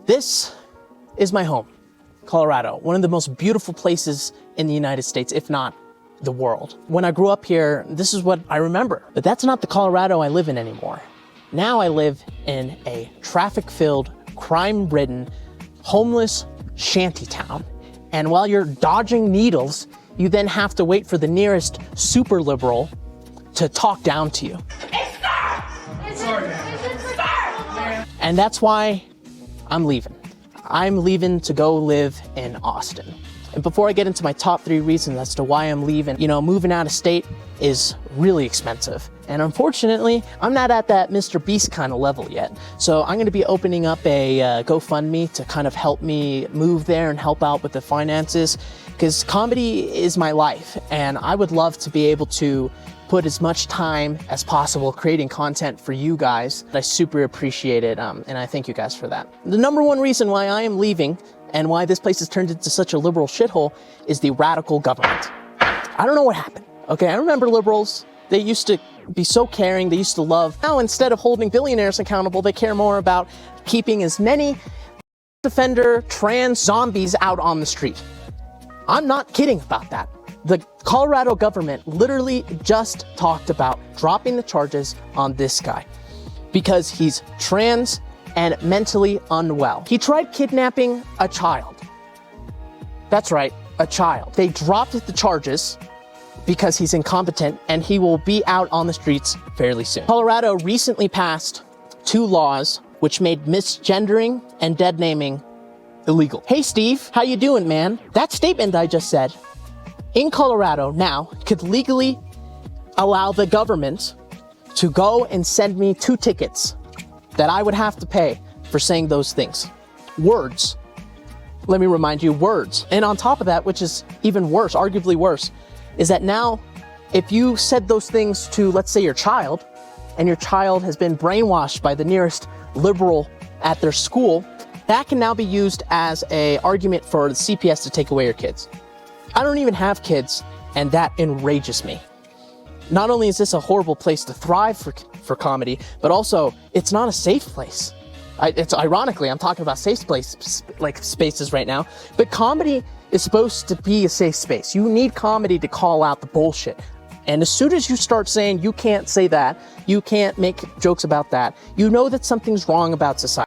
This is my home, Colorado, one of the most beautiful places in the United States, if not the world. When I grew up here, this is what I remember. But that's not the Colorado I live in anymore. Now I live in a traffic-filled, crime-ridden, homeless shantytown. And while you're dodging needles, you then have to wait for the nearest super liberal to talk down to you. And that's why I'm leaving. I'm leaving to go live in Austin. And before I get into my top 3 reasons as to why I'm leaving, moving out of state is really expensive. And unfortunately, I'm not at that Mr. Beast kind of level yet. So I'm gonna be opening up a GoFundMe to kind of help me move there and help out with the finances, because comedy is my life. And I would love to be able to put as much time as possible creating content for you guys. I super appreciate it, and I thank you guys for that. The number 1 reason why I am leaving and why this place has turned into such a liberal shithole is the radical government. I don't know what happened, okay? I remember liberals, they used to be so caring, they used to love. Now, instead of holding billionaires accountable, they care more about keeping as many offender trans zombies out on the street. I'm not kidding about that. The Colorado government literally just talked about dropping the charges on this guy because he's trans and mentally unwell. He tried kidnapping a child. That's right, a child. They dropped the charges because he's incompetent and he will be out on the streets fairly soon. Colorado recently passed 2 laws which made misgendering and dead naming illegal. Hey Steve, how you doing, man? That statement I just said in Colorado now could legally allow the government to go and send me 2 tickets that I would have to pay for saying those things. Words. Let me remind you, words. And on top of that, which is even worse, arguably worse, is that now if you said those things to, let's say, your child, and your child has been brainwashed by the nearest liberal at their school, that can now be used as an argument for the CPS to take away your kids. I don't even have kids, and that enrages me. Not only is this a horrible place to thrive for comedy, but also it's not a safe place. It's ironically, I'm talking about safe spaces right now, but comedy is supposed to be a safe space. You need comedy to call out the bullshit. And as soon as you start saying you can't say that, you can't make jokes about that, you know that something's wrong about society.